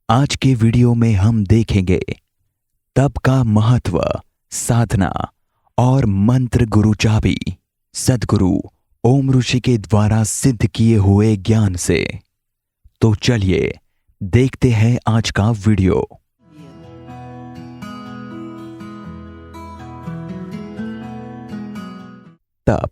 आज के वीडियो में हम देखेंगे तप का महत्व, साधना और मंत्र गुरु चाबी, सद्गुरु ओम ऋषि के द्वारा सिद्ध किए हुए ज्ञान से। तो चलिए देखते हैं आज का वीडियो। तप।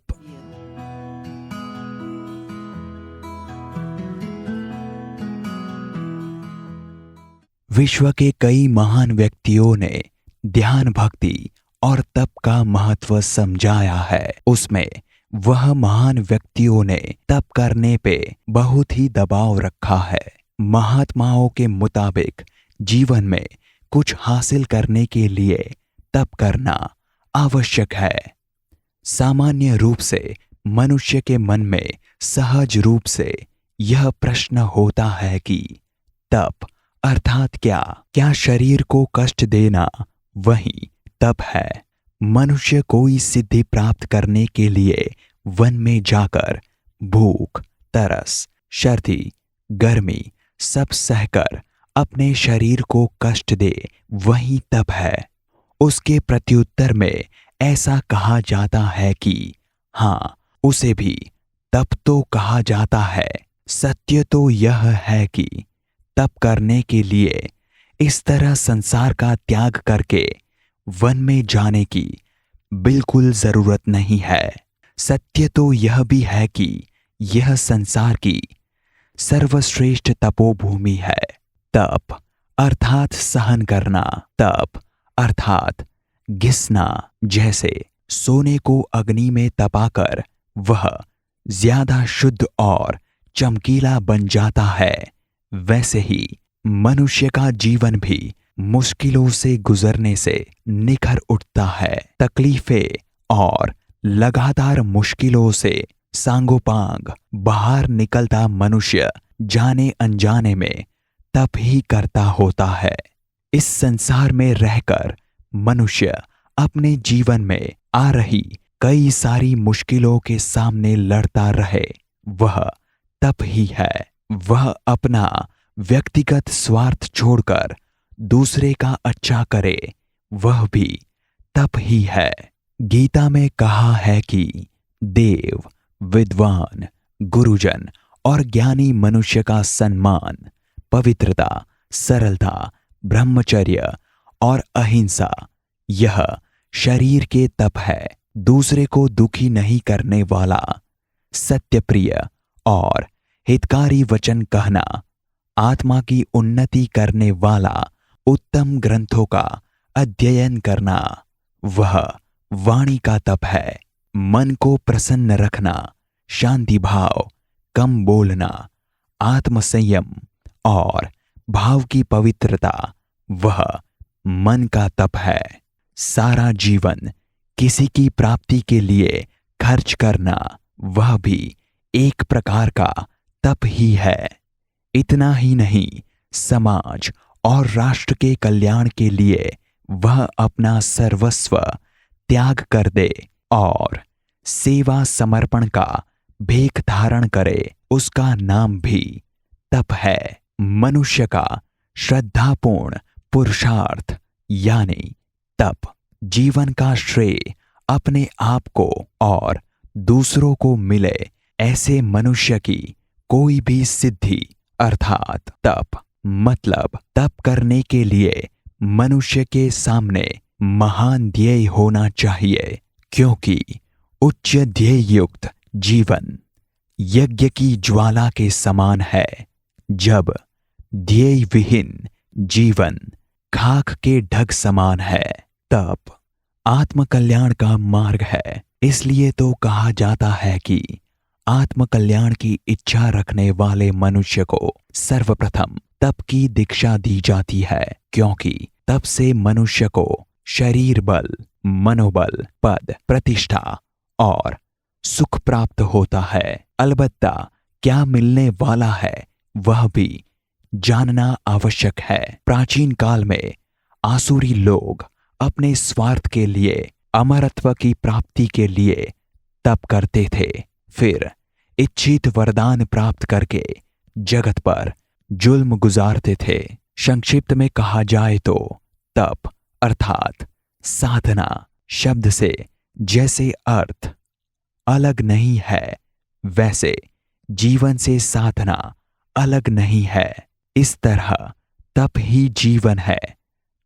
विश्व के कई महान व्यक्तियों ने ध्यान, भक्ति और तप का महत्व समझाया है। उसमें वह महान व्यक्तियों ने तप करने पे बहुत ही दबाव रखा है। महात्माओं के मुताबिक जीवन में कुछ हासिल करने के लिए तप करना आवश्यक है। सामान्य रूप से मनुष्य के मन में सहज रूप से यह प्रश्न होता है कि तप अर्थात क्या शरीर को कष्ट देना वही तप है? मनुष्य कोई सिद्धि प्राप्त करने के लिए वन में जाकर भूख, तरस, सर्दी, गर्मी सब सहकर अपने शरीर को कष्ट दे, वही तप है। उसके प्रत्युत्तर में ऐसा कहा जाता है कि हाँ, उसे भी तप तो कहा जाता है। सत्य तो यह है कि तप करने के लिए इस तरह संसार का त्याग करके वन में जाने की बिल्कुल जरूरत नहीं है। सत्य तो यह भी है कि यह संसार की सर्वश्रेष्ठ तपोभूमि है। तप अर्थात सहन करना, तप अर्थात घिसना। जैसे सोने को अग्नि में तपाकर वह ज्यादा शुद्ध और चमकीला बन जाता है, वैसे ही मनुष्य का जीवन भी मुश्किलों से गुजरने से निखर उठता है। तकलीफें और लगातार मुश्किलों से सांगोपांग बाहर निकलता मनुष्य जाने अनजाने में तप ही करता होता है। इस संसार में रहकर मनुष्य अपने जीवन में आ रही कई सारी मुश्किलों के सामने लड़ता रहे, वह तप ही है। वह अपना व्यक्तिगत स्वार्थ छोड़कर दूसरे का अच्छा करे, वह भी तप ही है। गीता में कहा है कि देव, विद्वान, गुरुजन और ज्ञानी मनुष्य का सम्मान, पवित्रता, सरलता, ब्रह्मचर्य और अहिंसा यह शरीर के तप है। दूसरे को दुखी नहीं करने वाला, सत्यप्रिय और हितकारी वचन कहना, आत्मा की उन्नति करने वाला, उत्तम ग्रंथों का अध्ययन करना, वह वाणी का तप है। मन को प्रसन्न रखना, शांति भाव, कम बोलना, आत्मसंयम और भाव की पवित्रता, वह मन का तप है। सारा जीवन किसी की प्राप्ति के लिए खर्च करना, वह भी एक प्रकार का तप ही है। इतना ही नहीं, समाज और राष्ट्र के कल्याण के लिए वह अपना सर्वस्व त्याग कर दे और सेवा समर्पण का भेख धारण करे, उसका नाम भी तप है। मनुष्य का श्रद्धापूर्ण पुरुषार्थ यानी तप जीवन का श्रेय अपने आप को और दूसरों को मिले, ऐसे मनुष्य की कोई भी सिद्धि अर्थात तप मतलब तप करने के लिए मनुष्य के सामने महान ध्येय होना चाहिए, क्योंकि उच्च ध्येय युक्त जीवन यज्ञ की ज्वाला के समान है, जब ध्येय विहीन जीवन खाक के ढग समान है। तप आत्मकल्याण का मार्ग है। इसलिए तो कहा जाता है कि आत्मकल्याण की इच्छा रखने वाले मनुष्य को सर्वप्रथम तप की दीक्षा दी जाती है, क्योंकि तप से मनुष्य को शरीर बल, मनोबल, पद, प्रतिष्ठा और सुख प्राप्त होता है। अलबत्ता क्या मिलने वाला है वह भी जानना आवश्यक है। प्राचीन काल में आसुरी लोग अपने स्वार्थ के लिए, अमरत्व की प्राप्ति के लिए तप करते थे, फिर इच्छित वरदान प्राप्त करके जगत पर जुल्म गुजारते थे। संक्षिप्त में कहा जाए तो तप अर्थात साधना शब्द से जैसे अर्थ अलग नहीं है, वैसे जीवन से साधना अलग नहीं है। इस तरह तप ही जीवन है।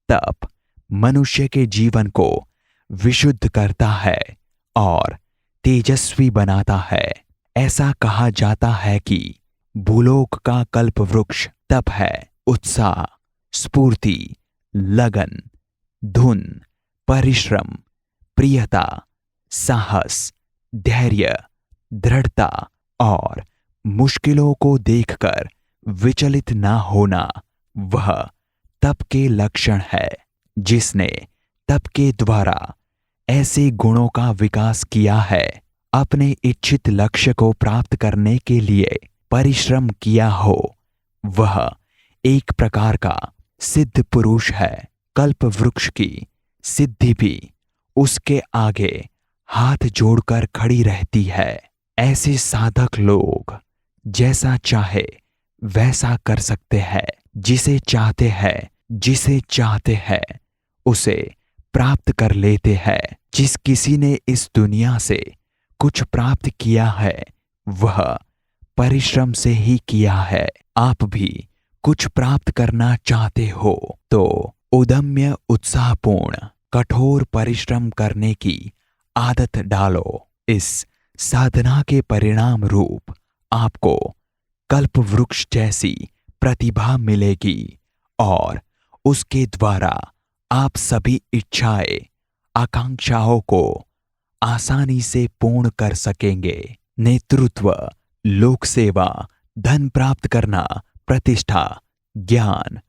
तप मनुष्य के जीवन को विशुद्ध करता है और तेजस्वी बनाता है। ऐसा कहा जाता है कि भूलोक का कल्प वृक्ष तप है। उत्साह, स्फूर्ति, लगन, धुन, परिश्रम, प्रियता, साहस, धैर्य, दृढ़ता और मुश्किलों को देखकर विचलित ना होना, वह तप के लक्षण है। जिसने तप के द्वारा ऐसे गुणों का विकास किया है, अपने इच्छित लक्ष्य को प्राप्त करने के लिए परिश्रम किया हो, वह एक प्रकार का सिद्ध पुरुष है। कल्प वृक्ष की सिद्धि भी उसके आगे हाथ जोड़कर खड़ी रहती है। ऐसे साधक लोग जैसा चाहे वैसा कर सकते हैं। जिसे चाहते हैं उसे प्राप्त कर लेते हैं। जिस किसी ने इस दुनिया से कुछ प्राप्त किया है, वह परिश्रम से ही किया है। आप भी कुछ प्राप्त करना चाहते हो तो उदम्य, उत्साहपूर्ण, कठोर परिश्रम करने की आदत डालो। इस साधना के परिणाम रूप आपको कल्प वृक्ष जैसी प्रतिभा मिलेगी और उसके द्वारा आप सभी इच्छाएं, आकांक्षाओं को आसानी से पूर्ण कर सकेंगे। नेतृत्व, लोक सेवा, धन प्राप्त करना, प्रतिष्ठा, ज्ञान,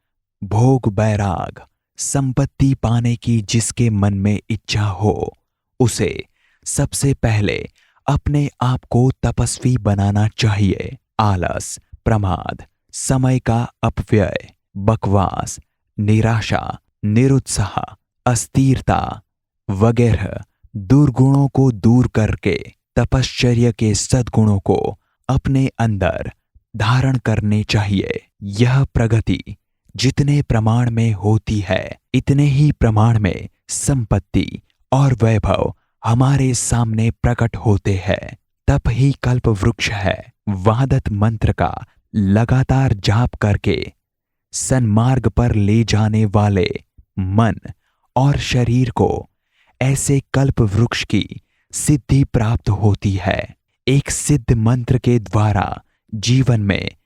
भोग, बैराग, संपत्ति पाने की जिसके मन में इच्छा हो, उसे सबसे पहले अपने आप को तपस्वी बनाना चाहिए। आलस, प्रमाद, समय का अपव्यय, बकवास, निराशा, निरुत्साह, अस्थिरता वगैरह दुर्गुणों को दूर करके तपश्चर्य के सद्गुणों को अपने अंदर धारण करने चाहिए। यह प्रगति जितने प्रमाण में होती है, इतने ही प्रमाण में संपत्ति और वैभव हमारे सामने प्रकट होते हैं। तप ही कल्प वृक्ष है। वादत मंत्र का लगातार जाप करके सन्मार्ग पर ले जाने वाले मन और शरीर को ऐसे कल्प वृक्ष की सिद्धि प्राप्त होती है। एक सिद्ध मंत्र के द्वारा जीवन में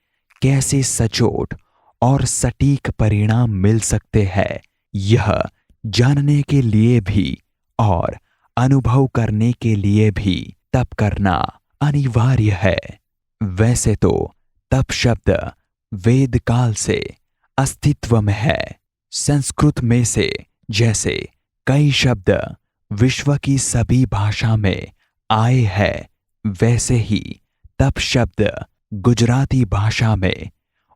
कैसे सचोट और सटीक परिणाम मिल सकते हैं, यह जानने के लिए भी और अनुभव करने के लिए भी तप करना अनिवार्य है। वैसे तो तप शब्द वेद काल से अस्तित्व में है। संस्कृत में से जैसे कई शब्द विश्व की सभी भाषा में आए हैं, वैसे ही तप शब्द गुजराती भाषा में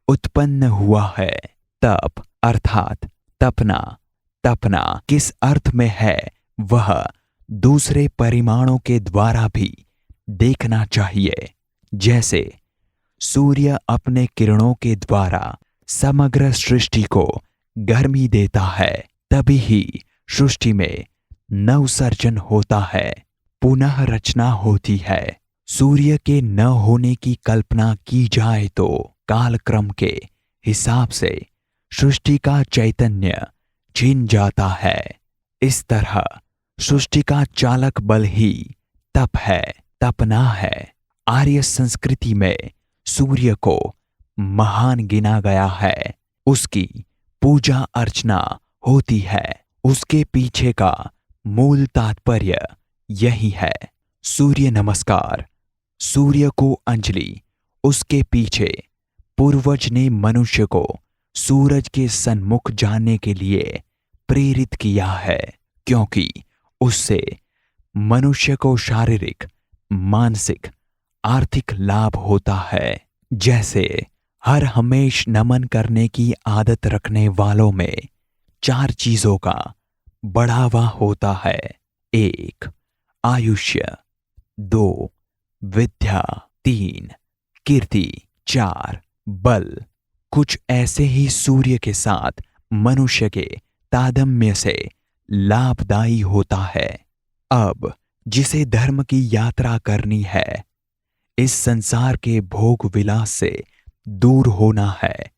उत्पन्न हुआ है। तप अर्थात तपना। तपना किस अर्थ में है, वह दूसरे परिमाणों के द्वारा भी देखना चाहिए। जैसे सूर्य अपने किरणों के द्वारा समग्र सृष्टि को गर्मी देता है, तभी ही सृष्टि में नवसर्जन होता है, पुनः रचना होती है। सूर्य के न होने की कल्पना की जाए तो कालक्रम के हिसाब से सृष्टि का चैतन्य छिन जाता है। इस तरह सृष्टि का चालक बल ही तप है, तपना है। आर्य संस्कृति में सूर्य को महान गिना गया है। उसकी पूजा अर्चना होती है। उसके पीछे का मूल तात्पर्य यही है। सूर्य नमस्कार, सूर्य को अंजलि। उसके पीछे पूर्वज ने मनुष्य को सूरज के सन्मुख जाने के लिए प्रेरित किया है, क्योंकि उससे मनुष्य को शारीरिक, मानसिक, आर्थिक लाभ होता है। जैसे हर हमेश नमन करने की आदत रखने वालों में 4 चीजों का बढ़ावा होता है। 1 आयुष्य, 2 विद्या, 3 कीर्ति, 4 बल, कुछ ऐसे ही सूर्य के साथ मनुष्य के तादात्म्य से लाभदायी होता है। अब जिसे धर्म की यात्रा करनी है, इस संसार के भोग विलास से दूर होना है,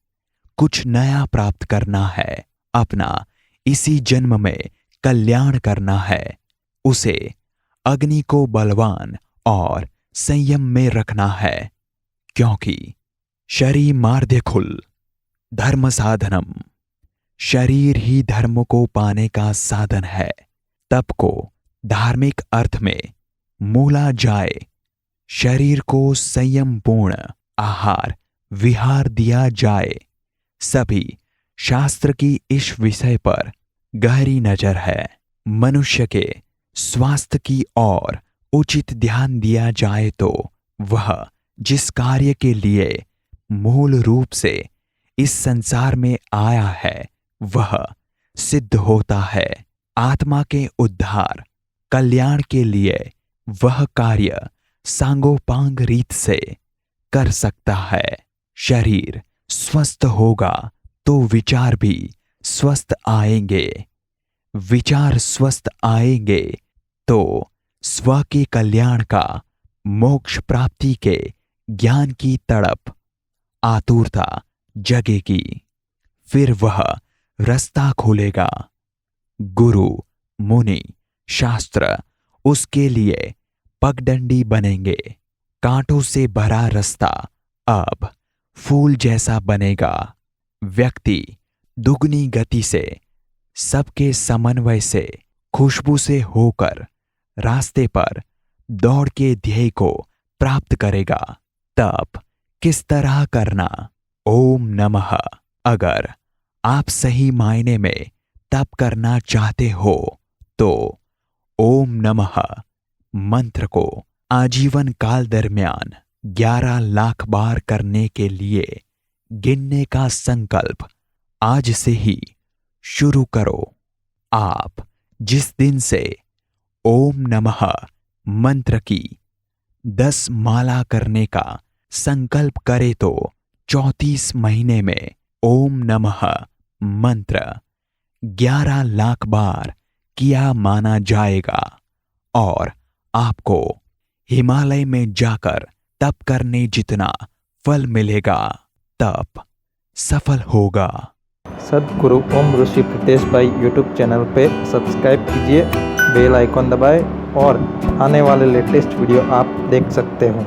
कुछ नया प्राप्त करना है, अपना इसी जन्म में कल्याण करना है, उसे अग्नि को बलवान और संयम में रखना है, क्योंकि शरीर मार्ध्यखुल धर्म साधनम, शरीर ही धर्म को पाने का साधन है। तप को धार्मिक अर्थ में मूला जाए, शरीर को संयमपूर्ण आहार विहार दिया जाए। सभी शास्त्र की इस विषय पर गहरी नजर है। मनुष्य के स्वास्थ्य की ओर उचित ध्यान दिया जाए तो वह जिस कार्य के लिए मूल रूप से इस संसार में आया है वह सिद्ध होता है। आत्मा के उद्धार कल्याण के लिए वह कार्य सांगोपांग रीत से कर सकता है। शरीर स्वस्थ होगा तो विचार भी स्वस्थ आएंगे, विचार स्वस्थ आएंगे तो स्व के कल्याण का, मोक्ष प्राप्ति के ज्ञान की तड़प आतुरता जगेगी, फिर वह रास्ता खोलेगा। गुरु मुनि शास्त्र उसके लिए पगडंडी बनेंगे। कांटों से भरा रास्ता अब फूल जैसा बनेगा। व्यक्ति दुगनी गति से, सबके समन्वय से, खुशबू से होकर रास्ते पर दौड़ के ध्येय को प्राप्त करेगा। तप किस तरह करना? ओम नमः। अगर आप सही मायने में तप करना चाहते हो तो ओम नमः मंत्र को आजीवन काल दरमियान 11 लाख बार करने के लिए गिनने का संकल्प आज से ही शुरू करो। आप जिस दिन से ओम नमः मंत्र की 10 माला करने का संकल्प करे तो 34 महीने में ओम नमः मंत्र 11 लाख बार किया माना जाएगा और आपको हिमालय में जाकर तप करने जितना फल मिलेगा, तप सफल होगा। सद्गुरु ओम ऋषि प्रितेश भाई यूट्यूब चैनल पे सब्सक्राइब कीजिए, बेल आइकॉन दबाएं और आने वाले लेटेस्ट वीडियो आप देख सकते हो।